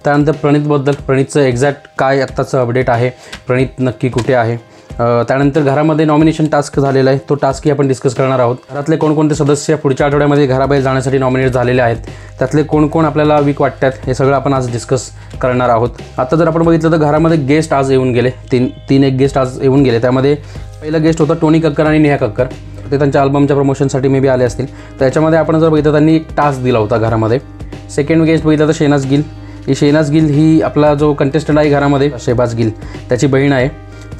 त्यानंतर प्रणितबद्दल, प्रणितचं एक्झॅक्ट काय आत्ताचं अपडेट आहे, प्रणित नक्की कुठे आहे. त्यानंतर घरामध्ये नॉमिनेशन टास्क झालेला आहे, तो टास्कही आपण डिस्कस करणार आहोत. घरातले कोणकोणते सदस्य पुढच्या आठवड्यामध्ये घराबाहेर जाण्यासाठी नॉमिनेट झालेले आहेत, त्यातले कोण कोण आपल्याला वीक वाटतात, हे सगळं आपण आज डिस्कस करणार आहोत. आता जर आपण बघितलं तर घरामध्ये गेस्ट आज येऊन गेले, तीन एक गेस्ट आज येऊन गेले. त्यामध्ये पहिला गेस्ट होता टोनी कक्कर आणि नेहा कक्कर. ते त्यांच्या अल्बमच्या प्रमोशनसाठी मे बी आले असतील. त्याच्यामध्ये आपण जर बघितलं त्यांनी एक टास्क दिला होता घरामध्ये. सेकंड गेस्ट बघितलं तर शेहनाज गिल. शेहनाज गिल ही आपला जो कंटेस्टंट आहे घरामध्ये, शहबाज गिल, त्याची बहीण आहे.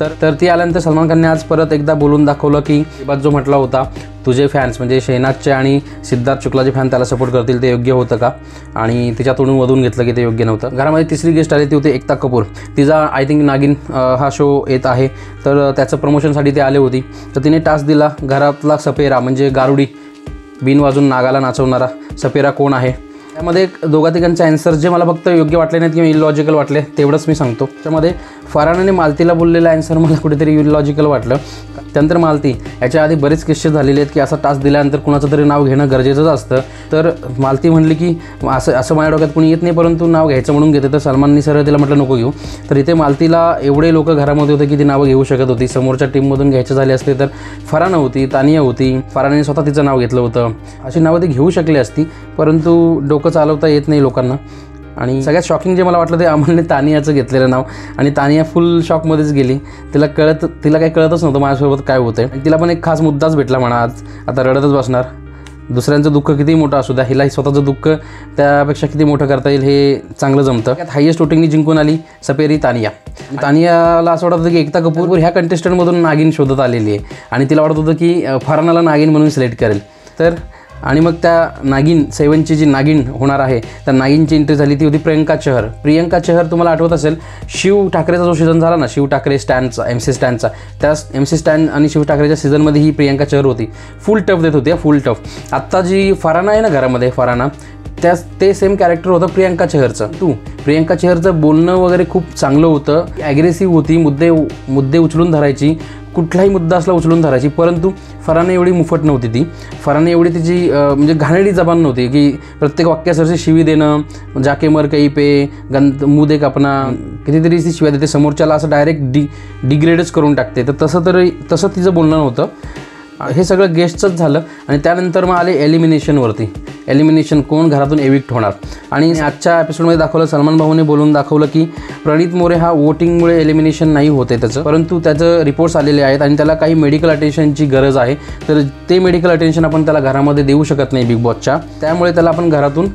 तर ती आल्यानंतर सलमान खानने आज परत एकदा बोलून दाखवलं की शहबाज जो म्हटला होता तुझे फॅन्स म्हणजे शेहनाजचे आणि सिद्धार्थ शुक्लाचे फॅन त्याला सपोर्ट करतील, ते योग्य होतं का, आणि तिच्यातून वधून घेतलं की ते योग्य नव्हतं. घरामध्ये तिसरी गेस्ट आली ती होती एकता कपूर. तिचा आय थिंक नागिन हा शो येत आहे, तर त्याचं प्रमोशनसाठी ती आली होती. तर तिने टास्क दिला घरातला सपेरा म्हणजे गारुडी, बिन वाजून नागाला नाचवणारा सपेरा कोण आहे. त्यामध्ये दोघा तिघांचे ॲन्सर जे मला फक्त योग्य वाटले नाहीत किंवा इलॉजिकल वाटले तेवढंच मी सांगतो. त्यामध्ये फरहानाने मालतीला बोललेलं ॲन्सर मला कुठेतरी इलॉजिकल वाटलं. त्यानंतर मालती याच्या आधी बरेच केसेस झालेले आहेत की असा टास्क दिल्यानंतर कुणाचं तरी नाव घेणं गरजेचंच असतं. तर मालती म्हणली की असं माझ्या डोक्यात कुणी येत नाही, परंतु नाव घ्यायचं म्हणून घेते. तर सलमाननी सरळ तिला म्हटलं नको घेऊ. तर इथे मालतीला एवढे लोक घरामध्ये होते की ती नावं घेऊ शकत होती. समोरच्या टीममधून घ्यायचे झाले असते तर फरहाना होती, तानिया होती, फरहानाने स्वतः तिचं नाव घेतलं होतं, अशी नावं ती घेऊ शकली असती, परंतु डोकं चालवता येत नाही लोकांना. आणि सगळ्यात शॉकिंग जे मला वाटलं ते अमोलने तानियाचं घेतलेलं नाव, आणि तानिया फुल शॉकमध्येच गेली. तिला काही कळतच नव्हतं माझ्यासोबत काय होतं आहे. आणि तिला पण एक खास मुद्दाच भेटला म्हणा आज. आता रडतच बसणार. दुसऱ्यांचं दुःख किती मोठं असू द्या, हिला स्वतःचं दुःख त्यापेक्षा किती मोठं करता येईल हे चांगलं जमतं. त्यात हायेस्ट वोटिंगनी जिंकून आली सपेरी तानिया. तानियाला असं वाटत होतं की एकता कपूर ह्या कंटेस्टंटमधून नागिन शोधत आलेली आहे, आणि तिला वाटत होतं की फरहानाला नागिन म्हणून सिलेक्ट करेल. तर आणि मग त्या नागिन 7ची जी नागिन होणार आहे त्या नागिनची एंट्री झाली ती होती प्रियंका चहर. प्रियंका चहर तुम्हाला आठवत असेल शिव ठाकरेचा जो सीझन झाला ना, शिव ठाकरे स्टँडचा, MC स्टँडचा, त्या MC स्टँड आणि शिव ठाकरेच्या सीझनमध्ये ही प्रियंका चहर होती. फुल टफ देत होती, फुल टफ. आत्ता जी फरहाना आहे ना घरामध्ये, फरहाना, ते सेम कॅरेक्टर होतं प्रियंका चहरचं. प्रियंका चहरचं बोलणं वगैरे खूप चांगलं होतं, ॲग्रेसिव्ह होती, मुद्दे उचलून धरायची, कुठलाही मुद्दा असला उचलून धरायची. परंतु फरहाना एवढी मुफट नव्हती ती. फरहाना एवढी तिची म्हणजे घाणेरडी जबान नव्हती की प्रत्येक वाक्यासारखी शिवी देणं, जाके मर कहीं पे, मुंह देख अपना, कितीतरी ती शिव्या देते समोरच्याला, असं डायरेक्ट डिग्रेडच करून टाकते. तर तसं तिचं बोलणं नव्हतं. हे सगळं गेस्टचंच झालं. आणि त्यानंतर मग आले एलिमिनेशनवरती. एलिमिनेशन कोण घरातून एविक्ट होणार. आणि आजच्या एपिसोडमध्ये दाखवलं, सलमान भाऊने बोलून दाखवलं की प्रणित मोरे हा वोटिंगमुळे एलिमिनेशन नाही होते त्याचं, परंतु त्याचं रिपोर्ट्स आलेले आहेत आणि त्याला काही मेडिकल अटेन्शनची गरज आहे. तर ते मेडिकल अटेन्शन आपण त्याला घरामध्ये देऊ शकत नाही बिग बॉसच्या, त्यामुळे त्याला आपण घरातून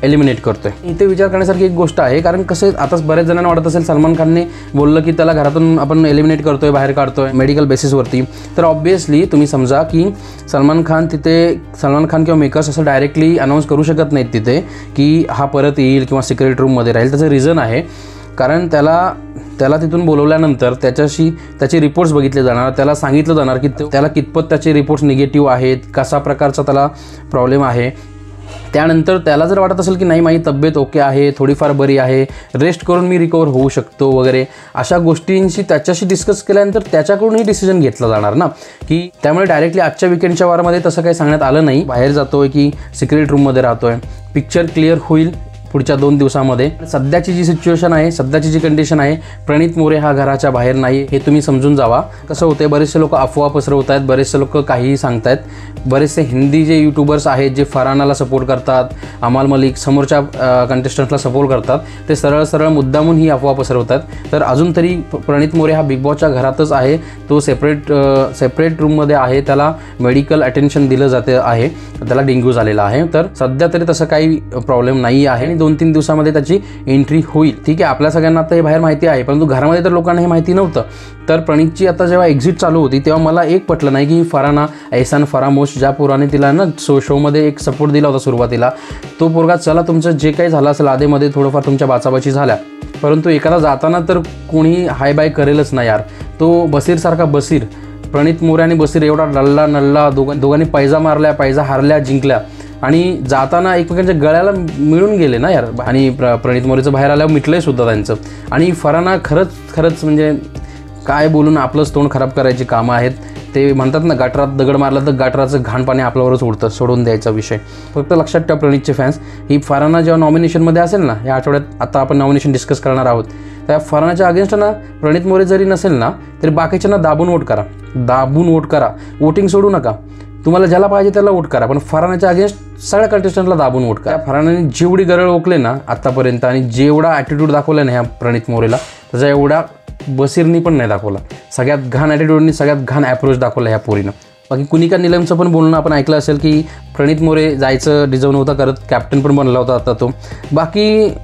एलिमिनेट करतोय. इथे विचार करण्यासारखी एक गोष्ट आहे, कारण कसं आता बऱ्याच जणांना वाटत असेल सलमान खानने बोललं की त्याला घरातून आपण एलिमिनेट करतोय, बाहेर काढतोय मेडिकल बेसिसवरती. तर ऑब्व्हियसली तुम्ही समजा की सलमान खान किंवा मेकर्स असं डायरेक्टली अनाऊन्स करू शकत नाहीत तिथे की हा परत येईल किंवा सिक्रेट रूममध्ये राहील. त्याचं रिझन आहे, कारण त्याला तिथून बोलवल्यानंतर त्याचे रिपोर्ट्स बघितले जाणार, त्याला सांगितलं जाणार की त्याला कितपत त्याचे रिपोर्ट्स निगेटिव्ह आहेत, कसा प्रकारचा त्याला प्रॉब्लेम आहे. त्यानंतर त्याला जर वाटत असेल की नाही माझी तब्येत ओके आहे, थोडीफार बरी आहे, रेस्ट करून मी रिकवर होऊ शकतो वगैरे, अशा गोष्टींशी त्याच्याशी डिस्कस केल्यानंतर त्याच्याकडूनही डिसिजन घेतला जाणार ना. की त्यामुळे डायरेक्टली आजच्या विकेंडच्या वारामध्ये तसं काही सांगण्यात आलं नाही, बाहेर जातोय की सिक्रेट रूममध्ये राहतोय. पिक्चर क्लिअर होईल पुढच्या 2 दिवसामध्ये. सध्याची जी सिच्युएशन आहे, सध्याची जी कंडिशन आहे, प्रणित मोरे हा घराच्या बाहेर नाही हे तुम्ही समजून जावा. कसं होते, बरेचसे लोक अफवा पसरवत आहेत, बरेचसे लोक काहीही सांगतायत. बरेचसे हिंदी जे यूट्यूबर्स आहेत जे फरहानाला सपोर्ट करतात, अमाल मलिक समोरच्या कंटेस्टंट्सला सपोर्ट करतात, ते सरळ मुद्दामून ही अफवा पसरवतात. तर अजून तरी प्रणित मोरे हा बिग बॉसच्या घरातच आहे, तो सेपरेट रूममध्ये आहे, त्याला मेडिकल अटेन्शन दिलं जाते आहे, त्याला डेंग्यू झालेला आहे. तर सध्या तरी तसं काही प्रॉब्लेम नाही आहे आणि 2-3 दिवसामध्ये त्याची एंट्री होईल. ठीक आहे, आपल्या सगळ्यांना आता हे बाहेर माहिती आहे, परंतु घरामध्ये तर लोकांना हे माहिती नव्हतं. तर प्रणितची आता जेव्हा एक्झिट चालू होती तेव्हा मला एक पटलं नाही की फरहाना एहसान फरामोश ज्या पोराने तिला ना शोमध्ये एक सपोर्ट दिला होता सुरुवातीला, तो पोरगा चला तुमचं जे काही झालं असेल आधेमध्ये थोडंफार तुमच्या बाचाबाची झाल्या, परंतु एखादा जाताना तर कोणी हाय बाय करेलच ना यार. तो बसीरसारखा बसीर, प्रणित मोरे आणि बसीर एवढा नल्ला दोघांनी पैजा हारल्या जिंकल्या आणि जाताना एकमेकांच्या गळ्याला मिळून गेले ना यार. आणि प्रणित मोरेचं बाहेर आल्यावर मिटलंय सुद्धा त्यांचं. आणि फरहाना खरंच म्हणजे काय बोलून आपलंच तोंड खराब करायची कामं आहेत. ते म्हणतात ना, गटारात दगड मारला तर गटाराचं घाण पाणी आपल्यावरच उडतं, सोडून द्यायचा विषय. फक्त लक्षात ठेवा प्रणीतचे फॅन्स, ही फरहाना जेव्हा नॉमिनेशनमध्ये असेल ना, या आठवड्यात आता आपण नॉमिनेशन डिस्कस करणार आहोत, त्या फरहानाच्या अगेन्स्ट ना प्रणीत मोरे जरी नसेल ना तरी बाकीच्यांना दाबून वोट करा, दाबून वोट करा, वोटिंग सोडू नका. तुम्हाला ज्याला पाहिजे त्याला वोट करा, पण फरहानाच्या अगेन्स्ट सगळ्या कंटेस्टंटला दाबून वोट करा. फरहानाने जेवढी गरळ ओकले ना आत्तापर्यंत आणि जेवढा ॲटिट्यूड दाखवला ना ह्या प्रणीत मोरेला, त्याचा एवढा बसीरनी पण नाही दाखवला. सगळ्यात घाण ॲटिट्यूडनी, सगळ्यात घाण ॲप्रोच दाखवला ह्या पोरीनं. बाकी कुनिका निलमचं पण बोलणं आपण ऐकलं असेल की प्रणीत मोरे जायचं डिझर्व नव्हता करत, कॅप्टन पण बनला होता आता तो. बाकी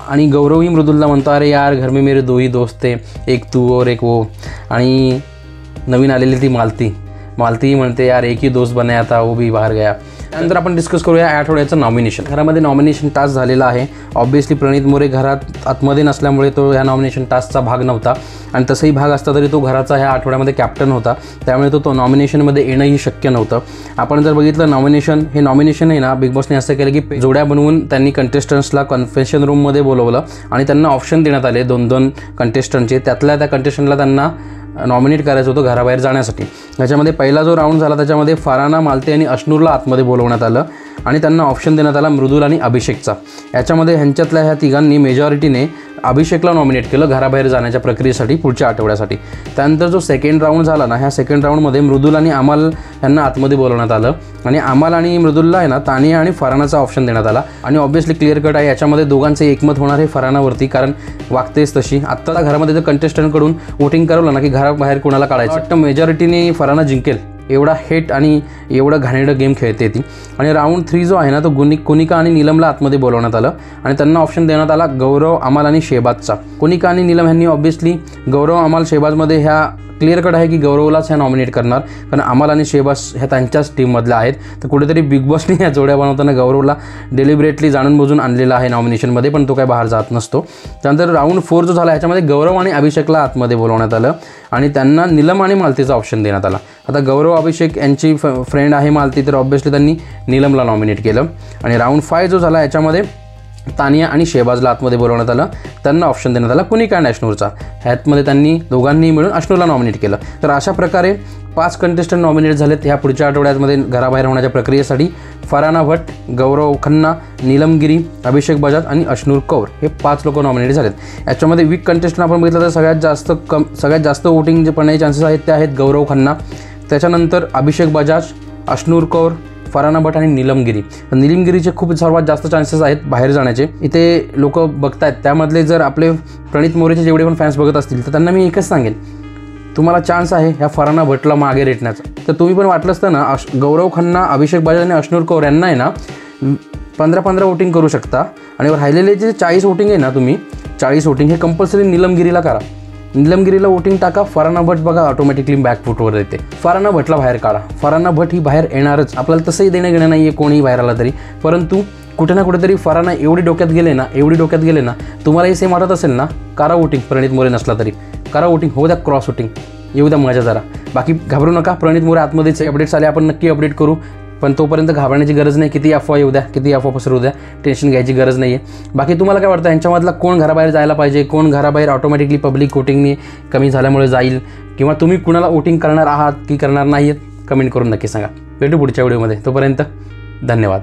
आणि गौरवही मृदुलला म्हणतो, अरे यार घर में मेरे दो ही दोस्त थे, एक तू और एक वो. आणि नवीन आलेली ती मालती म्हणते, यार एक ही दोस्त बनाया था वो भी बाहेर गया. त्यानंतर आपण डिस्कस करूया आठवड्याचं नॉमिनेशन. घरामध्ये नॉमिनेशन टास्क झालेला आहे. ऑब्व्हियसली प्रणीत मोरे घरात आतमध्ये नसल्यामुळे तो ह्या नॉमिनेशन टास्कचा भाग नव्हता, आणि तसंही भाग असता तरी तो घराचा ह्या आठवड्यामध्ये कॅप्टन होता, त्यामुळे तो नॉमिनेशनमध्ये येणंही शक्य नव्हतं. आपण जर बघितलं नॉमिनेशन आहे ना, बिग बॉसने असं केलं की जोड्या बनवून त्यांनी कंटेस्टंट्सला कन्फेशन रूममध्ये बोलवलं आणि त्यांना ऑप्शन देण्यात आले 2-2 कंटेस्टंटचे. त्यातल्या त्या कंटेस्टंटला त्यांना नॉमिनेट करायचं होतं घराबाहेर जाण्यासाठी. त्याच्यामध्ये पहिला जो राऊंड झाला त्याच्यामध्ये फरहाना, मालती आणि अश्नूरला आतमध्ये बोलवण्यात आलं आणि त्यांना ऑप्शन देण्यात आला मृदुल आणि अभिषेकचा. याच्यामध्ये ह्यांच्यातल्या ह्या तिघांनी मेजॉरिटीने अभिषेकला नॉमिनेट केलं घराबाहेर जाण्याच्या प्रक्रियेसाठी पुढच्या आठवड्यासाठी. त्यानंतर जो सेकंड राऊंड झाला ना, ह्या सेकंड राऊंडमध्ये मृदुल आणि अमाल यांना आतमध्ये बोलवण्यात आलं आणि अमाल आणि मृदुलला आहे ना तानिया आणि फरहानाचा ऑप्शन देण्यात आला. आणि ऑब्व्हियसली क्लिअर कट आहे याच्यामध्ये दोघांचे एकमत होणार आहे फरहानावरती, कारण वागतेच तशी. आत्ता घरामध्ये जर कंटेस्टंटकडून वोटिंग करवलं ना की घराबाहेर कोणाला काढायचं वाटतं, मेजॉरिटीने फरहाना जिंकेल. एवढा हेट आणि एवढं घाणेरडं गेम खेळते ती. आणि राऊंड 3 जो आहे ना तो कुनिका आणि नीलमला आतमध्ये बोलवण्यात आलं आणि त्यांना ऑप्शन देण्यात आला गौरव, अमाल आणि शेहबाजचा. कुनिका आणि नीलम ह्यांनी ऑब्व्हियसली गौरव, अमाल, शेहबाजमध्ये ह्या क्लिअर कट आहे की गौरवलाच ह्या नॉमिनेट करणार, कारण अमाल आणि शेहबाज ह्या त्यांच्याच टीममधल्या आहेत. तर कुठेतरी बिग बॉसने ह्या जोड्या बनवताना गौरवला डेलिब्रेटली जाणून बुजून आणलेला आहे नॉमिनेशनमध्ये, पण तो काय बाहेर जात नसतो. त्यानंतर राऊंड 4 जो झाला ह्याच्यामध्ये गौरव आणि अभिषेकला आतमध्ये बोलवण्यात आलं आणि त्यांना नीलम आणि मालतीचा ऑप्शन देण्यात आला. आता गौरव, अभिषेक यांची फ्रेंड आहे मालती, तर ऑब्व्हियसली त्यांनी नीलमला नॉमिनेट केलं. आणि राऊंड 5 जो झाला याच्यामध्ये तानिया आणि शेहबाजला आतमध्ये बोलवण्यात आलं, त्यांना ऑप्शन देण्यात आला कुनिका आणि अश्नूरचा. ह्यातमध्ये त्यांनी दोघांनी मिळून अश्नूरला नॉमिनेट केलं. तर अशा प्रकारे 5 कंटेस्टंट नॉमिनेट झालेत ह्या पुढच्या आठवड्यामध्ये घराबाहेर होण्याच्या प्रक्रियेसाठी. फरहाना भट, गौरव खन्ना, नीलम गिरी, अभिषेक बजाज आणि अश्नूर कौर हे 5 लोक नॉमिनेट झालेत. याच्यामध्ये वीक कंटेस्टंट आपण बघितलं तर सगळ्यात जास्त वोटिंग जे पडण्याचे चान्सेस आहेत ते आहेत गौरव खन्ना, त्याच्यानंतर अभिषेक बजाज, अश्नूर कौर, फरहाना भट आणि नीलमगिरी. नीलमगिरीचे खूप सर्वात जास्त चान्सेस आहेत बाहेर जाण्याचे, इथे लोक बघतायत. त्यामधले जर आपले प्रणीत मोरेचे जेवढे पण फॅन्स बघत असतील तर त्यांना मी एकच सांगेन, तुम्हाला चान्स आहे ह्या फरहाना भटला मागे रेटण्याचा. तर तुम्ही पण वाटलं असतं ना गौरव खन्ना, अभिषेक बजाज आणि अश्नूर कौर यांना आहे ना 15-15 वोटिंग करू शकता आणि राहिलेले जे 40 वोटिंग आहे ना, तुम्ही 40 वोटिंग हे कंपल्सरी नीलमगिरीला करा. नीलमगिरीला वोटिंग टाका, फरहाना भट बघा ऑटोमॅटिकली बॅकफुटवर येते. फरहाना भटला बाहेर काढा, फरहाना भट ही बाहेर येणारच. आपल्याला तसंही देणं घेणं नाही आहे कोणीही बाहेर आला तरी, परंतु कुठे ना कुठेतरी फरहाना एवढी डोक्यात गेले ना, तुम्हालाही सेम वाटत असेल ना, करा वोटिंग. प्रणीत मोरे नसला तरी करा वोटिंग, हो द्या क्रॉस वोटिंग, येऊ द्या मजा जरा. बाकी घाबरू नका, प्रणीत मोरे आतमध्येच अपडेट्स आले आपण नक्की अपडेट करू, पण तोपर्यंत घाबरण्याची गरज नाही. किती अफवा येऊ द्या, किती अफवा पसरू द्या, टेन्शन घ्यायची गरज नाही आहे. बाकी तुम्हाला काय वाटतं यांच्यामधला कोण घराबाहेर जायला पाहिजे, कोण घराबाहेर ऑटोमॅटिकली पब्लिक वोटिंगने कमी झाल्यामुळे जाईल, किंवा तुम्ही कुणाला वोटिंग करणार आहात की करणार नाही आहेत, कमेंट करून नक्की सांगा. भेटू पुढच्या व्हिडिओमध्ये. तोपर्यंत धन्यवाद.